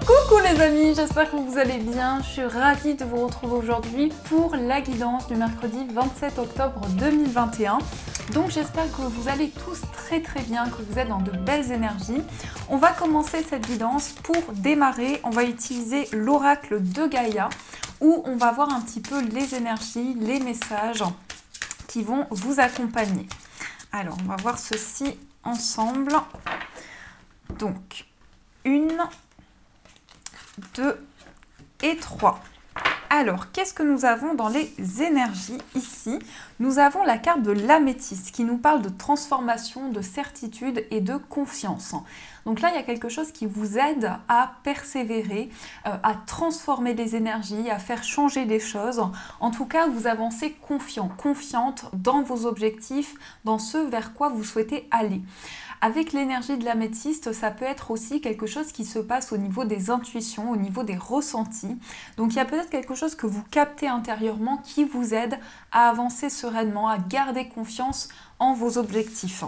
Coucou les amis, j'espère que vous allez bien. Je suis ravie de vous retrouver aujourd'hui pour la guidance du mercredi 27 octobre 2021. Donc j'espère que vous allez tous très bien, que vous êtes dans de belles énergies. On va commencer cette guidance. Pour démarrer, on va utiliser l'oracle de Gaïa où on va voir un petit peu les énergies, les messages qui vont vous accompagner. Alors on va voir ceci ensemble. Donc 1, 2 et 3. Alors, qu'est-ce que nous avons dans les énergies ici? Nous avons la carte de l'améthyste qui nous parle de transformation, de certitude et de confiance. Donc là, il y a quelque chose qui vous aide à persévérer, à transformer les énergies, à faire changer les choses. En tout cas, vous avancez confiant, confiante dans vos objectifs, dans ce vers quoi vous souhaitez aller. Avec l'énergie de l'améthyste, ça peut être aussi quelque chose qui se passe au niveau des intuitions, au niveau des ressentis. Donc il y a peut-être quelque chose que vous captez intérieurement qui vous aide à avancer sereinement, à garder confiance en vos objectifs.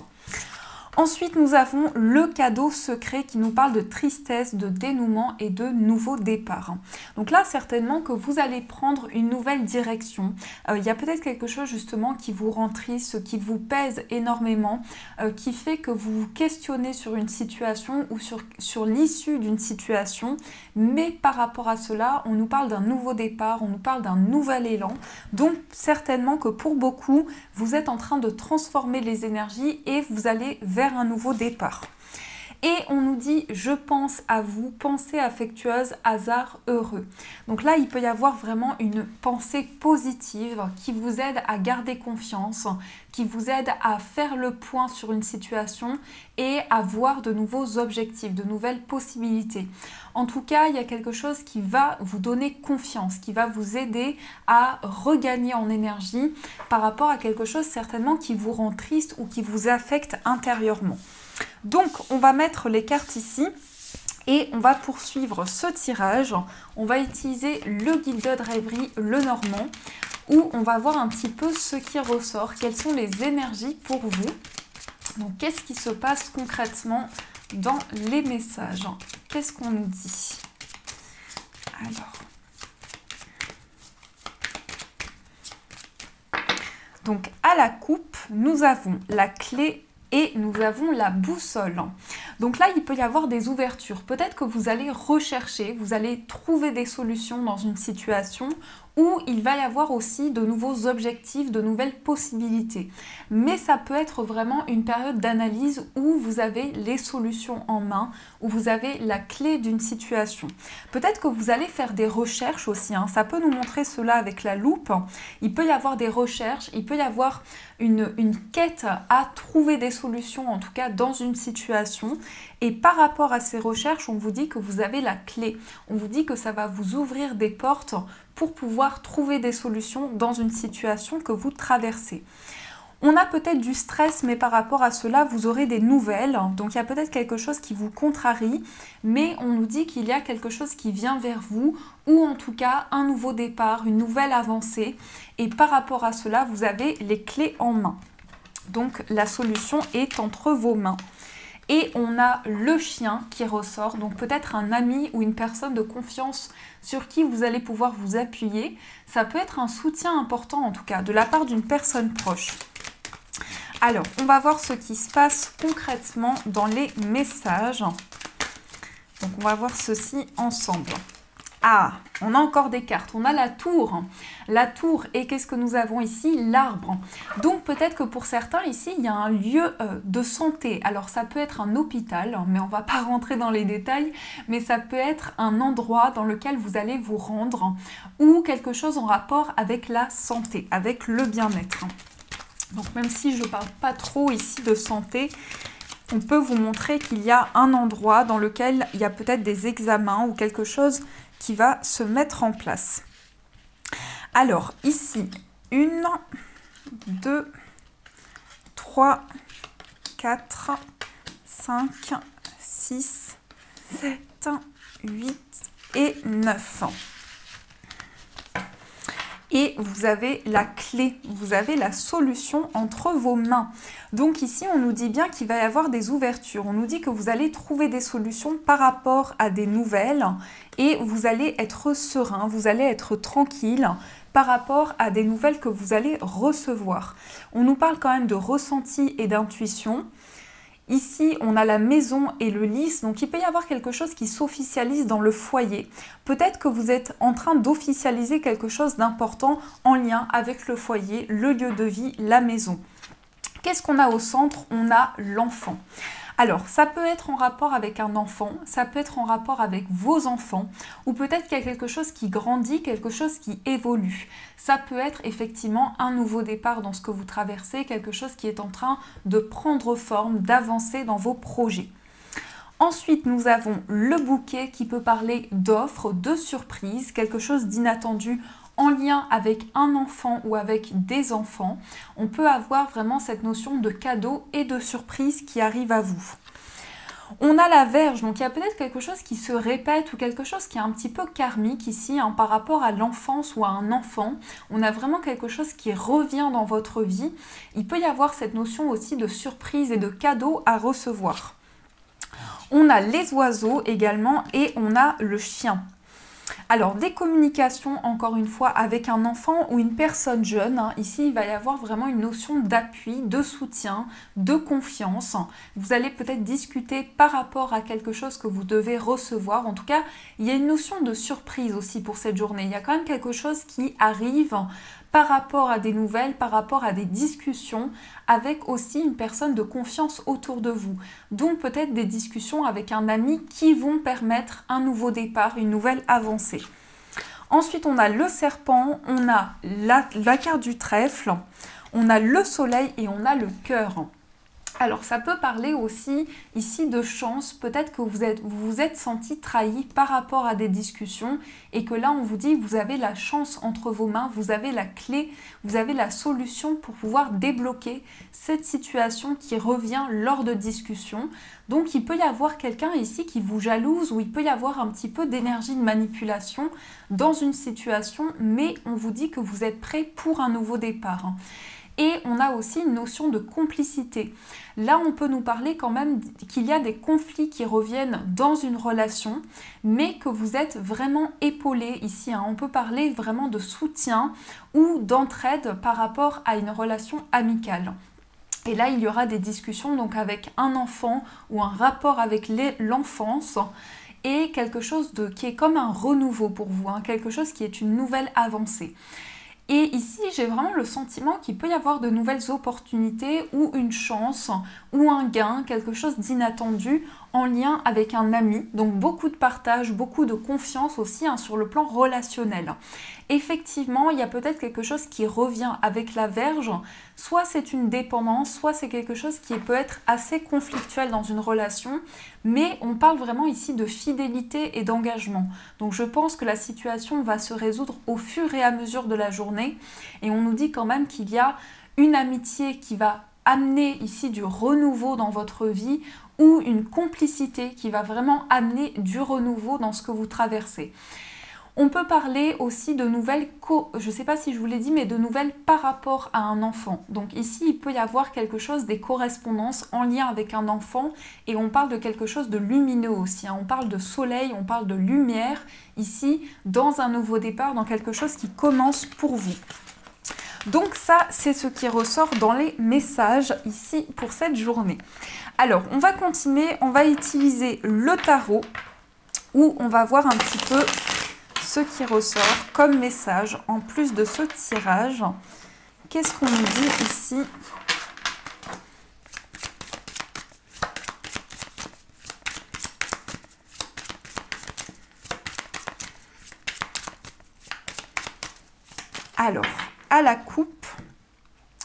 Ensuite, nous avons le cadeau secret qui nous parle de tristesse, de dénouement et de nouveau départ. Donc là, certainement que vous allez prendre une nouvelle direction. Il y a peut-être quelque chose justement qui vous rend triste, qui vous pèse énormément, qui fait que vous vous questionnez sur une situation ou sur l'issue d'une situation. Mais par rapport à cela, on nous parle d'un nouveau départ, on nous parle d'un nouvel élan. Donc certainement que pour beaucoup, vous êtes en train de transformer les énergies et vous allez vers un nouveau départ. Et on nous dit « je pense à vous », pensée affectueuse, hasard heureux. Donc là, il peut y avoir vraiment une pensée positive qui vous aide à garder confiance, qui vous aide à faire le point sur une situation et à voir de nouveaux objectifs, de nouvelles possibilités. En tout cas, il y a quelque chose qui va vous donner confiance, qui va vous aider à regagner en énergie par rapport à quelque chose certainement qui vous rend triste ou qui vous affecte intérieurement. Donc, on va mettre les cartes ici et on va poursuivre ce tirage. On va utiliser le guide de rêverie, le normand, où on va voir un petit peu ce qui ressort, quelles sont les énergies pour vous. Donc, qu'est-ce qui se passe concrètement dans les messages? Qu'est-ce qu'on nous dit? Alors, donc à la coupe, nous avons la clé et nous avons la boussole. Donc là, il peut y avoir des ouvertures. Peut-être que vous allez rechercher, vous allez trouver des solutions dans une situation où il va y avoir aussi de nouveaux objectifs, de nouvelles possibilités. Mais ça peut être vraiment une période d'analyse où vous avez les solutions en main, où vous avez la clé d'une situation. Peut-être que vous allez faire des recherches aussi, hein. Ça peut nous montrer cela avec la loupe. Il peut y avoir des recherches, il peut y avoir une quête à trouver des solutions, en tout cas dans une situation. Et par rapport à ces recherches, on vous dit que vous avez la clé. On vous dit que ça va vous ouvrir des portes pour pouvoir trouver des solutions dans une situation que vous traversez. On a peut-être du stress, mais par rapport à cela, vous aurez des nouvelles. Donc il y a peut-être quelque chose qui vous contrarie, mais on nous dit qu'il y a quelque chose qui vient vers vous, ou en tout cas un nouveau départ, une nouvelle avancée. Et par rapport à cela, vous avez les clés en main. Donc la solution est entre vos mains. Et on a le chien qui ressort, donc peut-être un ami ou une personne de confiance sur qui vous allez pouvoir vous appuyer. Ça peut être un soutien important en tout cas, de la part d'une personne proche. Alors, on va voir ce qui se passe concrètement dans les messages. Donc, on va voir ceci ensemble. Ah, on a encore des cartes. On a la tour. La tour, et qu'est-ce que nous avons ici? L'arbre. Donc peut-être que pour certains ici, il y a un lieu de santé. Alors ça peut être un hôpital, mais on ne va pas rentrer dans les détails, mais ça peut être un endroit dans lequel vous allez vous rendre ou quelque chose en rapport avec la santé, avec le bien-être. Donc même si je ne parle pas trop ici de santé, on peut vous montrer qu'il y a un endroit dans lequel il y a peut-être des examens ou quelque chose qui va se mettre en place. Alors, ici, 1, 2, 3, 4, 5, 6, 7, 8 et 9. Et vous avez la clé, vous avez la solution entre vos mains. Donc ici, on nous dit bien qu'il va y avoir des ouvertures. On nous dit que vous allez trouver des solutions par rapport à des nouvelles et vous allez être serein, vous allez être tranquille par rapport à des nouvelles que vous allez recevoir. On nous parle quand même de ressenti et d'intuition. Ici, on a la maison et le lys, donc il peut y avoir quelque chose qui s'officialise dans le foyer. Peut-être que vous êtes en train d'officialiser quelque chose d'important en lien avec le foyer, le lieu de vie, la maison. Qu'est-ce qu'on a au centre? On a l'enfant. Alors, ça peut être en rapport avec un enfant, ça peut être en rapport avec vos enfants, ou peut-être qu'il y a quelque chose qui grandit, quelque chose qui évolue. Ça peut être effectivement un nouveau départ dans ce que vous traversez, quelque chose qui est en train de prendre forme, d'avancer dans vos projets. Ensuite, nous avons le bouquet qui peut parler d'offres, de surprises, quelque chose d'inattendu en lien avec un enfant ou avec des enfants. On peut avoir vraiment cette notion de cadeau et de surprise qui arrive à vous. On a la Vierge, donc il y a peut-être quelque chose qui se répète ou quelque chose qui est un petit peu karmique ici par rapport à l'enfance ou à un enfant. On a vraiment quelque chose qui revient dans votre vie. Il peut y avoir cette notion aussi de surprise et de cadeau à recevoir. On a les oiseaux également et on a le chien. Alors, des communications, encore une fois, avec un enfant ou une personne jeune. Ici, il va y avoir vraiment une notion d'appui, de soutien, de confiance. Vous allez peut-être discuter par rapport à quelque chose que vous devez recevoir. En tout cas, il y a une notion de surprise aussi pour cette journée. Il y a quand même quelque chose qui arrive par rapport à des nouvelles, par rapport à des discussions, avec aussi une personne de confiance autour de vous. Donc peut-être des discussions avec un ami qui vont permettre un nouveau départ, une nouvelle avancée. Ensuite, on a le serpent, on a la carte du trèfle, on a le soleil et on a le cœur. Alors ça peut parler aussi ici de chance, peut-être que vous vous êtes senti trahi par rapport à des discussions et que là on vous dit vous avez la chance entre vos mains, vous avez la clé, vous avez la solution pour pouvoir débloquer cette situation qui revient lors de discussions. Donc il peut y avoir quelqu'un ici qui vous jalouse ou il peut y avoir un petit peu d'énergie de manipulation dans une situation, mais on vous dit que vous êtes prêt pour un nouveau départ. Et on a aussi une notion de complicité. Là, on peut nous parler quand même qu'il y a des conflits qui reviennent dans une relation, mais que vous êtes vraiment épaulé ici. On peut parler vraiment de soutien ou d'entraide par rapport à une relation amicale. Et là, il y aura des discussions donc avec un enfant ou un rapport avec l'enfance et quelque chose qui est comme un renouveau pour vous, quelque chose qui est une nouvelle avancée. Et ici, j'ai vraiment le sentiment qu'il peut y avoir de nouvelles opportunités ou une chance ou un gain, quelque chose d'inattendu en lien avec un ami. Donc beaucoup de partage, beaucoup de confiance aussi sur le plan relationnel. Effectivement, il y a peut-être quelque chose qui revient avec la Vierge. Soit c'est une dépendance, soit c'est quelque chose qui peut être assez conflictuel dans une relation. Mais on parle vraiment ici de fidélité et d'engagement. Donc je pense que la situation va se résoudre au fur et à mesure de la journée. Et on nous dit quand même qu'il y a une amitié qui va amener ici du renouveau dans votre vie ou une complicité qui va vraiment amener du renouveau dans ce que vous traversez. On peut parler aussi de nouvelles, je ne sais pas si je vous l'ai dit, mais de nouvelles par rapport à un enfant. Donc ici, il peut y avoir quelque chose, des correspondances en lien avec un enfant et on parle de quelque chose de lumineux aussi. On parle de soleil, on parle de lumière ici dans un nouveau départ, dans quelque chose qui commence pour vous. Donc ça, c'est ce qui ressort dans les messages ici pour cette journée. Alors, on va continuer, on va utiliser le tarot où on va voir un petit peu ce qui ressort comme message en plus de ce tirage. Qu'est-ce qu'on nous dit ici ? Alors, à la coupe,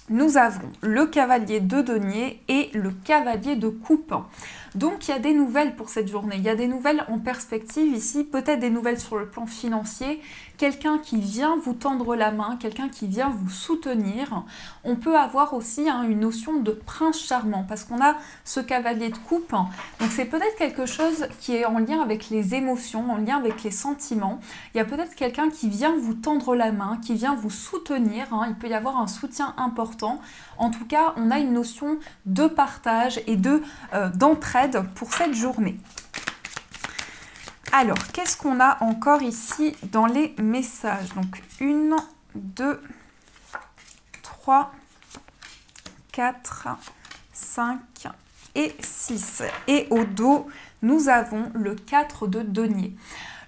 nous avons le cavalier de denier et le cavalier de coupe. Donc il y a des nouvelles pour cette journée, il y a des nouvelles en perspective ici, peut-être des nouvelles sur le plan financier, quelqu'un qui vient vous tendre la main, quelqu'un qui vient vous soutenir. On peut avoir aussi une notion de prince charmant parce qu'on a ce cavalier de coupe. Donc c'est peut-être quelque chose qui est en lien avec les émotions, en lien avec les sentiments. Il y a peut-être quelqu'un qui vient vous tendre la main, qui vient vous soutenir. Il peut y avoir un soutien important. En tout cas, on a une notion de partage et d'entraide pour cette journée. Alors, qu'est-ce qu'on a encore ici dans les messages? Donc, 1, 2, 3, 4, 5 et 6. Et au dos, nous avons le 4 de denier.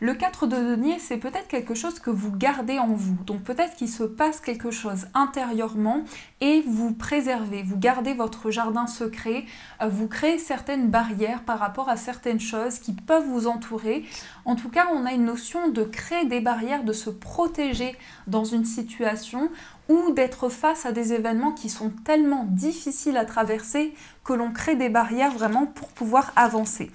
Le 4 de denier, c'est peut-être quelque chose que vous gardez en vous. Donc peut-être qu'il se passe quelque chose intérieurement et vous préservez, vous gardez votre jardin secret, vous créez certaines barrières par rapport à certaines choses qui peuvent vous entourer. En tout cas, on a une notion de créer des barrières, de se protéger dans une situation ou d'être face à des événements qui sont tellement difficiles à traverser que l'on crée des barrières vraiment pour pouvoir avancer.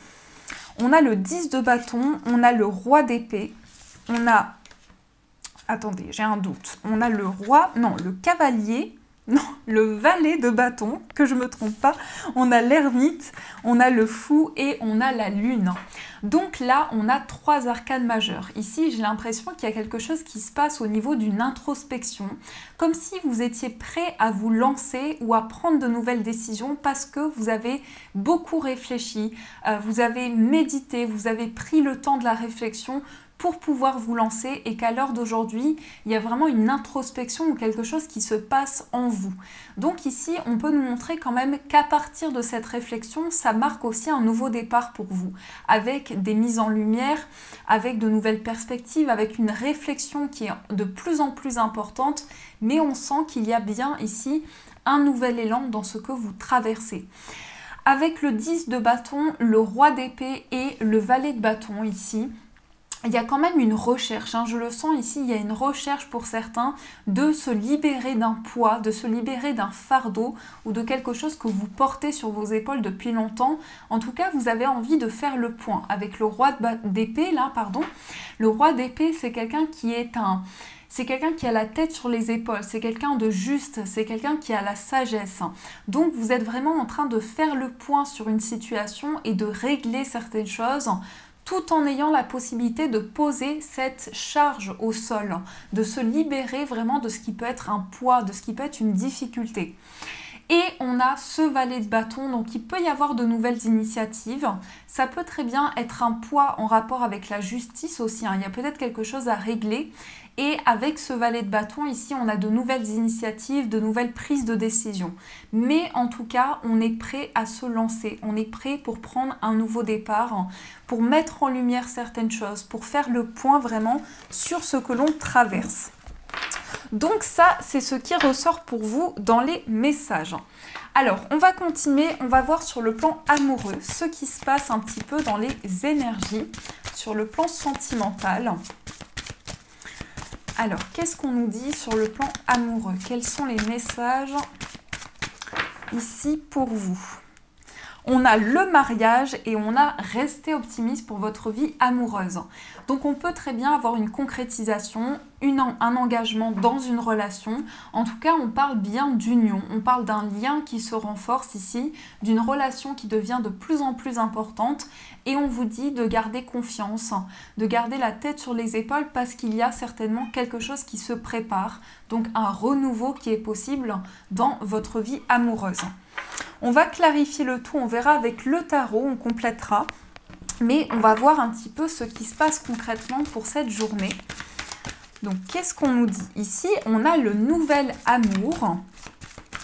On a le 10 de bâton, on a le roi d'épée, on a... Attendez, j'ai un doute. On a le roi... Non, le cavalier... Non, le valet de bâton, que je ne me trompe pas. On a l'ermite, on a le fou et on a la lune. Donc là, on a 3 arcanes majeures. Ici, j'ai l'impression qu'il y a quelque chose qui se passe au niveau d'une introspection, comme si vous étiez prêt à vous lancer ou à prendre de nouvelles décisions parce que vous avez beaucoup réfléchi, vous avez médité, vous avez pris le temps de la réflexion pour pouvoir vous lancer et qu'à l'heure d'aujourd'hui, il y a vraiment une introspection ou quelque chose qui se passe en vous. Donc ici, on peut nous montrer quand même qu'à partir de cette réflexion, ça marque aussi un nouveau départ pour vous, avec des mises en lumière, avec de nouvelles perspectives, avec une réflexion qui est de plus en plus importante, mais on sent qu'il y a bien ici un nouvel élan dans ce que vous traversez. Avec le 10 de bâton, le roi d'épée et le valet de bâton ici, il y a quand même une recherche, je le sens ici, il y a une recherche pour certains de se libérer d'un poids, de se libérer d'un fardeau ou de quelque chose que vous portez sur vos épaules depuis longtemps. En tout cas, vous avez envie de faire le point avec le roi d'épée, là, pardon. Le roi d'épée, c'est quelqu'un qui est C'est quelqu'un qui a la tête sur les épaules, c'est quelqu'un de juste, c'est quelqu'un qui a la sagesse. Donc vous êtes vraiment en train de faire le point sur une situation et de régler certaines choses, tout en ayant la possibilité de poser cette charge au sol, de se libérer vraiment de ce qui peut être un poids, de ce qui peut être une difficulté. Et on a ce valet de bâton, donc il peut y avoir de nouvelles initiatives. Ça peut très bien être un poids en rapport avec la justice aussi, il y a peut-être quelque chose à régler. Et avec ce valet de bâton, ici, on a de nouvelles initiatives, de nouvelles prises de décision. Mais en tout cas, on est prêt à se lancer. On est prêt pour prendre un nouveau départ, pour mettre en lumière certaines choses, pour faire le point vraiment sur ce que l'on traverse. Donc ça, c'est ce qui ressort pour vous dans les messages. Alors, on va continuer, on va voir sur le plan amoureux ce qui se passe un petit peu dans les énergies, sur le plan sentimental. Alors, qu'est-ce qu'on nous dit sur le plan amoureux? Quels sont les messages ici pour vous? On a le mariage et on a rester optimiste pour votre vie amoureuse. Donc on peut très bien avoir une concrétisation, un engagement dans une relation. En tout cas, on parle bien d'union. On parle d'un lien qui se renforce ici, d'une relation qui devient de plus en plus importante. Et on vous dit de garder confiance, de garder la tête sur les épaules parce qu'il y a certainement quelque chose qui se prépare. Donc un renouveau qui est possible dans votre vie amoureuse. On va clarifier le tout, on verra avec le tarot, on complétera. Mais on va voir un petit peu ce qui se passe concrètement pour cette journée. Donc, qu'est-ce qu'on nous dit? Ici, on a le nouvel amour.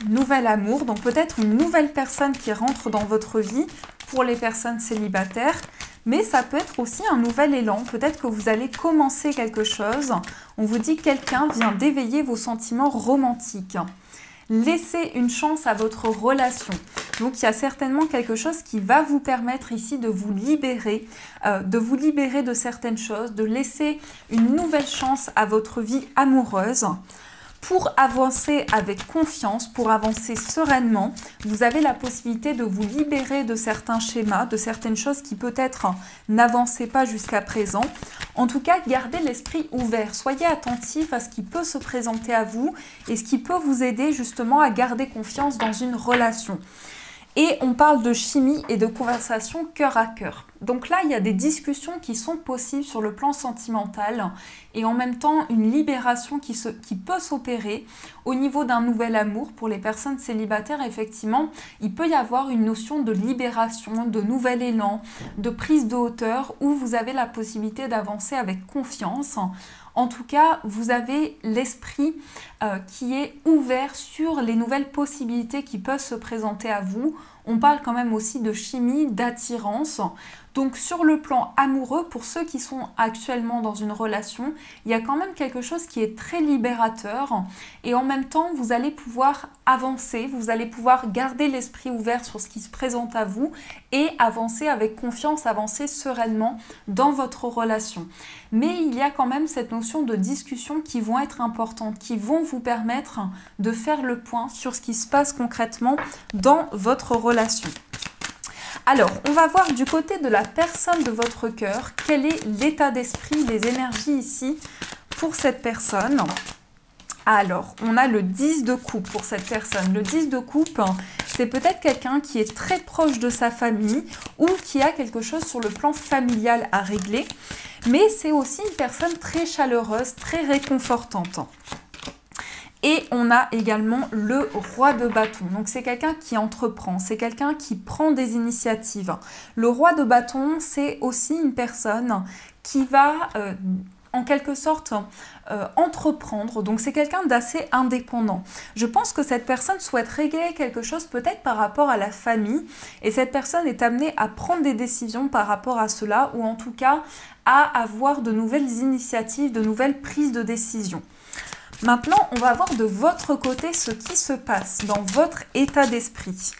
Nouvel amour, donc peut-être une nouvelle personne qui rentre dans votre vie pour les personnes célibataires. Mais ça peut être aussi un nouvel élan. Peut-être que vous allez commencer quelque chose. On vous dit que quelqu'un vient d'éveiller vos sentiments romantiques. Laissez une chance à votre relation. Donc, il y a certainement quelque chose qui va vous permettre ici de vous libérer de certaines choses, de laisser une nouvelle chance à votre vie amoureuse. Pour avancer avec confiance, pour avancer sereinement, vous avez la possibilité de vous libérer de certains schémas, de certaines choses qui peut-être n'avançaient pas jusqu'à présent. En tout cas, gardez l'esprit ouvert, soyez attentif à ce qui peut se présenter à vous et ce qui peut vous aider justement à garder confiance dans une relation. Et on parle de chimie et de conversation cœur à cœur. Donc là, il y a des discussions qui sont possibles sur le plan sentimental et en même temps une libération qui peut s'opérer au niveau d'un nouvel amour. Pour les personnes célibataires, effectivement, il peut y avoir une notion de libération, de nouvel élan, de prise de hauteur où vous avez la possibilité d'avancer avec confiance. En tout cas, vous avez l'esprit qui est ouvert sur les nouvelles possibilités qui peuvent se présenter à vous. On parle quand même aussi de chimie, d'attirance. Donc sur le plan amoureux, pour ceux qui sont actuellement dans une relation, il y a quand même quelque chose qui est très libérateur et en même temps, vous allez pouvoir avancer, vous allez pouvoir garder l'esprit ouvert sur ce qui se présente à vous et avancer avec confiance, avancer sereinement dans votre relation. Mais il y a quand même cette notion de discussion qui vont être importantes, qui vont vous permettre de faire le point sur ce qui se passe concrètement dans votre relation. Alors, on va voir du côté de la personne de votre cœur, quel est l'état d'esprit, les énergies ici pour cette personne. Alors, on a le 10 de coupe pour cette personne. Le 10 de coupe, c'est peut-être quelqu'un qui est très proche de sa famille ou qui a quelque chose sur le plan familial à régler. Mais c'est aussi une personne très chaleureuse, très réconfortante. Et on a également le roi de bâton. Donc c'est quelqu'un qui entreprend, c'est quelqu'un qui prend des initiatives. Le roi de bâton, c'est aussi une personne qui va en quelque sorte entreprendre. Donc c'est quelqu'un d'assez indépendant. Je pense que cette personne souhaite régler quelque chose peut-être par rapport à la famille. Et cette personne est amenée à prendre des décisions par rapport à cela ou en tout cas à avoir de nouvelles initiatives, de nouvelles prises de décision. Maintenant, on va voir de votre côté ce qui se passe dans votre état d'esprit.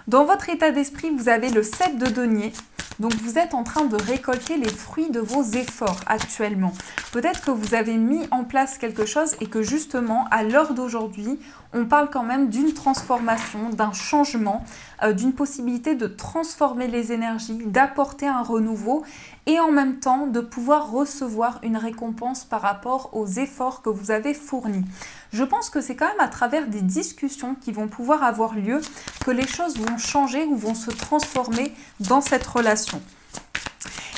Dans votre état d'esprit, vous avez le 7 de denier. Donc, vous êtes en train de récolter les fruits de vos efforts actuellement. Peut-être que vous avez mis en place quelque chose et que justement, à l'heure d'aujourd'hui, on parle quand même d'une transformation, d'un changement, d'une possibilité de transformer les énergies, d'apporter un renouveau et en même temps de pouvoir recevoir une récompense par rapport aux efforts que vous avez fournis. Je pense que c'est quand même à travers des discussions qui vont pouvoir avoir lieu que les choses vont changer ou vont se transformer dans cette relation.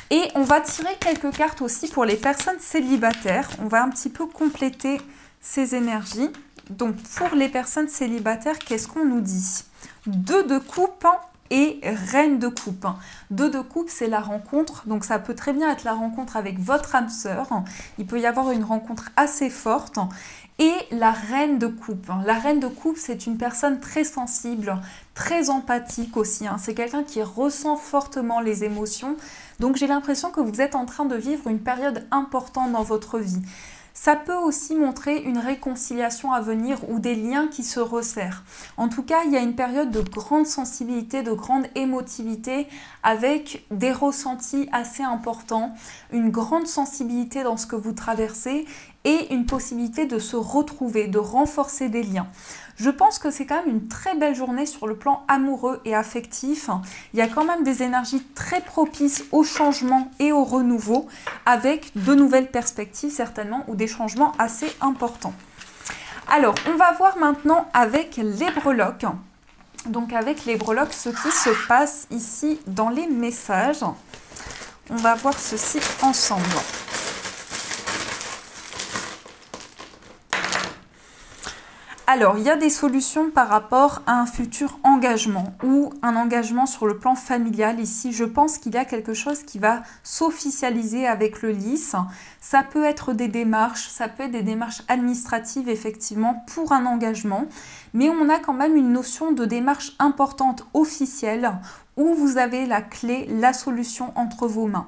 Et on va tirer quelques cartes aussi pour les personnes célibataires. On va un petit peu compléter ces énergies. Donc pour les personnes célibataires, qu'est-ce qu'on nous dit? 2 de coupe et reine de coupe. 2 de coupe, c'est la rencontre. Donc ça peut très bien être la rencontre avec votre âme sœur. Il peut y avoir une rencontre assez forte. Et la reine de coupe. La reine de coupe, c'est une personne très sensible, très empathique aussi. C'est quelqu'un qui ressent fortement les émotions. Donc j'ai l'impression que vous êtes en train de vivre une période importante dans votre vie. Ça peut aussi montrer une réconciliation à venir ou des liens qui se resserrent. En tout cas, il y a une période de grande sensibilité, de grande émotivité avec des ressentis assez importants, une grande sensibilité dans ce que vous traversez et une possibilité de se retrouver, de renforcer des liens. Je pense que c'est quand même une très belle journée sur le plan amoureux et affectif. Il y a quand même des énergies très propices au changement et au renouveau avec de nouvelles perspectives certainement ou des changements assez importants. Alors, on va voir maintenant avec les breloques. Donc avec les breloques, ce qui se passe ici dans les messages. On va voir ceci ensemble. Alors, il y a des solutions par rapport à un futur engagement ou un engagement sur le plan familial. Ici, je pense qu'il y a quelque chose qui va s'officialiser avec le lys. Ça peut être des démarches, ça peut être des démarches administratives, effectivement, pour un engagement. Mais on a quand même une notion de démarche importante officielle où vous avez la clé, la solution entre vos mains.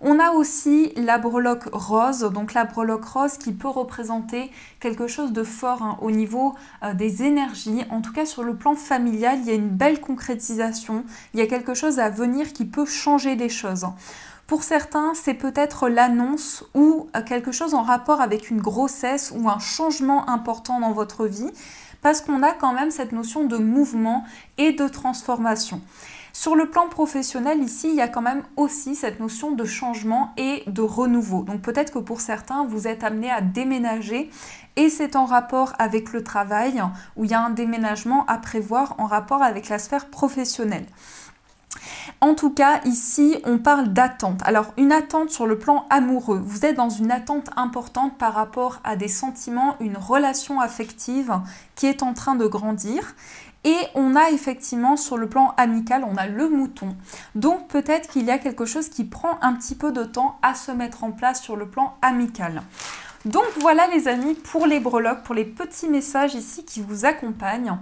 On a aussi la breloque rose, donc la breloque rose qui peut représenter quelque chose de fort hein, au niveau des énergies. En tout cas sur le plan familial, il y a une belle concrétisation, il y a quelque chose à venir qui peut changer les choses. Pour certains, c'est peut-être l'annonce ou quelque chose en rapport avec une grossesse ou un changement important dans votre vie, parce qu'on a quand même cette notion de mouvement et de transformation. Sur le plan professionnel, ici, il y a quand même aussi cette notion de changement et de renouveau. Donc peut-être que pour certains, vous êtes amené à déménager et c'est en rapport avec le travail où il y a un déménagement à prévoir en rapport avec la sphère professionnelle. En tout cas, ici, on parle d'attente. Alors, une attente sur le plan amoureux. Vous êtes dans une attente importante par rapport à des sentiments, une relation affective qui est en train de grandir. Et on a effectivement sur le plan amical, on a le mouton. Donc peut-être qu'il y a quelque chose qui prend un petit peu de temps à se mettre en place sur le plan amical. Donc voilà les amis pour les breloques, pour les petits messages ici qui vous accompagnent.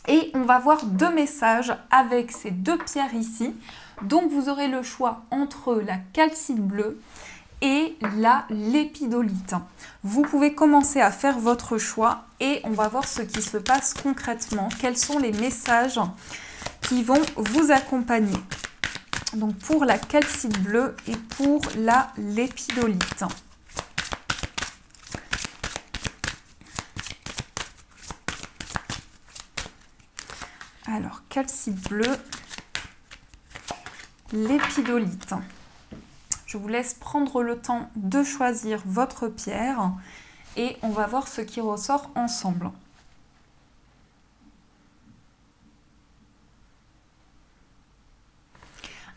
Et on va voir deux messages avec ces deux pierres ici. Donc vous aurez le choix entre la calcite bleue et la lépidolite. Vous pouvez commencer à faire votre choix et on va voir ce qui se passe concrètement. Quels sont les messages qui vont vous accompagner. Donc pour la calcite bleue et pour la lépidolite. Alors, calcite bleue, lépidolite. Je vous laisse prendre le temps de choisir votre pierre et on va voir ce qui ressort ensemble.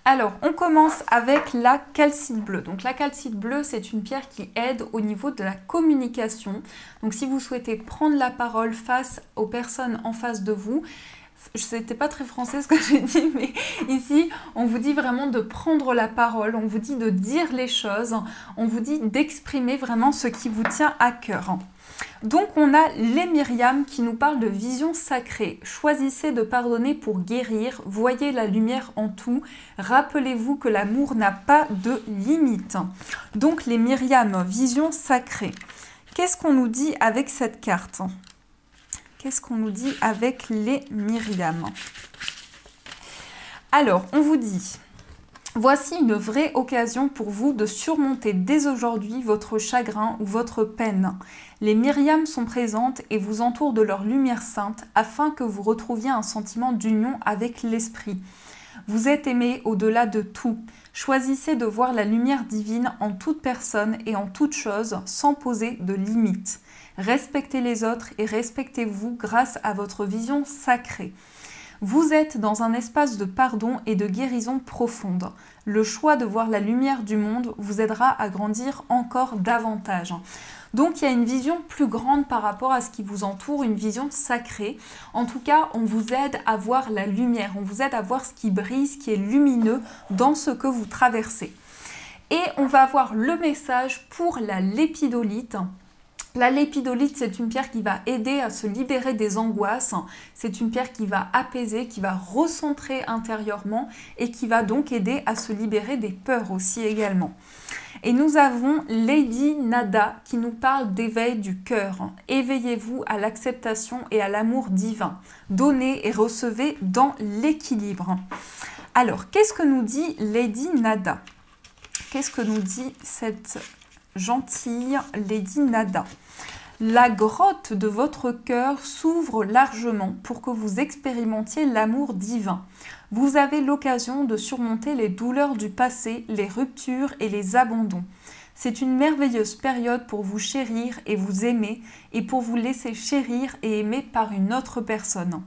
Alors, on commence avec la calcite bleue. Donc, la calcite bleue, c'est une pierre qui aide au niveau de la communication. Donc, si vous souhaitez prendre la parole face aux personnes en face de vous, c'était pas très français ce que j'ai dit, mais ici, on vous dit vraiment de prendre la parole, on vous dit de dire les choses, on vous dit d'exprimer vraiment ce qui vous tient à cœur. Donc, on a les Myriam qui nous parlent de vision sacrée. Choisissez de pardonner pour guérir, voyez la lumière en tout, rappelez-vous que l'amour n'a pas de limite. Donc, les Myriam, vision sacrée. Qu'est-ce qu'on nous dit avec cette carte ? Qu'est-ce qu'on nous dit avec les Myriam? Alors, on vous dit, voici une vraie occasion pour vous de surmonter dès aujourd'hui votre chagrin ou votre peine. Les Myriam sont présentes et vous entourent de leur lumière sainte afin que vous retrouviez un sentiment d'union avec l'esprit. Vous êtes aimé au-delà de tout. Choisissez de voir la lumière divine en toute personne et en toute chose sans poser de limites. Respectez les autres et respectez-vous grâce à votre vision sacrée. Vous êtes dans un espace de pardon et de guérison profonde. Le choix de voir la lumière du monde vous aidera à grandir encore davantage. Donc il y a une vision plus grande par rapport à ce qui vous entoure, une vision sacrée. En tout cas, on vous aide à voir la lumière, on vous aide à voir ce qui brille, ce qui est lumineux dans ce que vous traversez. Et on va avoir le message pour la lépidolite. La lépidolite, c'est une pierre qui va aider à se libérer des angoisses. C'est une pierre qui va apaiser, qui va recentrer intérieurement et qui va donc aider à se libérer des peurs aussi également. Et nous avons Lady Nada qui nous parle d'éveil du cœur. Éveillez-vous à l'acceptation et à l'amour divin. Donnez et recevez dans l'équilibre. Alors, qu'est-ce que nous dit Lady Nada? Qu'est-ce que nous dit cette gentille Lady Nada? La grotte de votre cœur s'ouvre largement pour que vous expérimentiez l'amour divin. Vous avez l'occasion de surmonter les douleurs du passé, les ruptures et les abandons. C'est une merveilleuse période pour vous chérir et vous aimer et pour vous laisser chérir et aimer par une autre personne.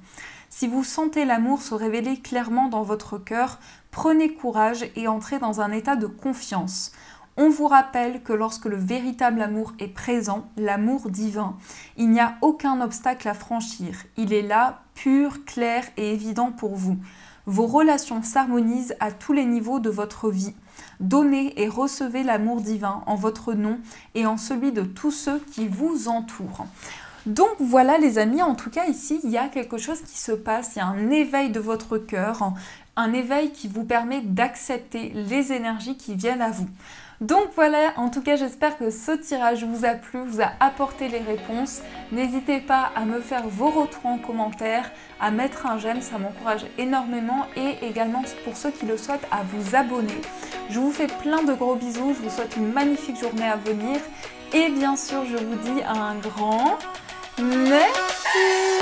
Si vous sentez l'amour se révéler clairement dans votre cœur, prenez courage et entrez dans un état de confiance. On vous rappelle que lorsque le véritable amour est présent, l'amour divin, il n'y a aucun obstacle à franchir. Il est là, pur, clair et évident pour vous. Vos relations s'harmonisent à tous les niveaux de votre vie. Donnez et recevez l'amour divin en votre nom et en celui de tous ceux qui vous entourent. Donc voilà les amis, en tout cas ici, il y a quelque chose qui se passe, il y a un éveil de votre cœur. un éveil qui vous permet d'accepter les énergies qui viennent à vous. Donc voilà, en tout cas j'espère que ce tirage vous a plu, vous a apporté les réponses. N'hésitez pas à me faire vos retours en commentaire, à mettre un j'aime, ça m'encourage énormément, et également pour ceux qui le souhaitent à vous abonner. Je vous fais plein de gros bisous, je vous souhaite une magnifique journée à venir et bien sûr je vous dis un grand merci.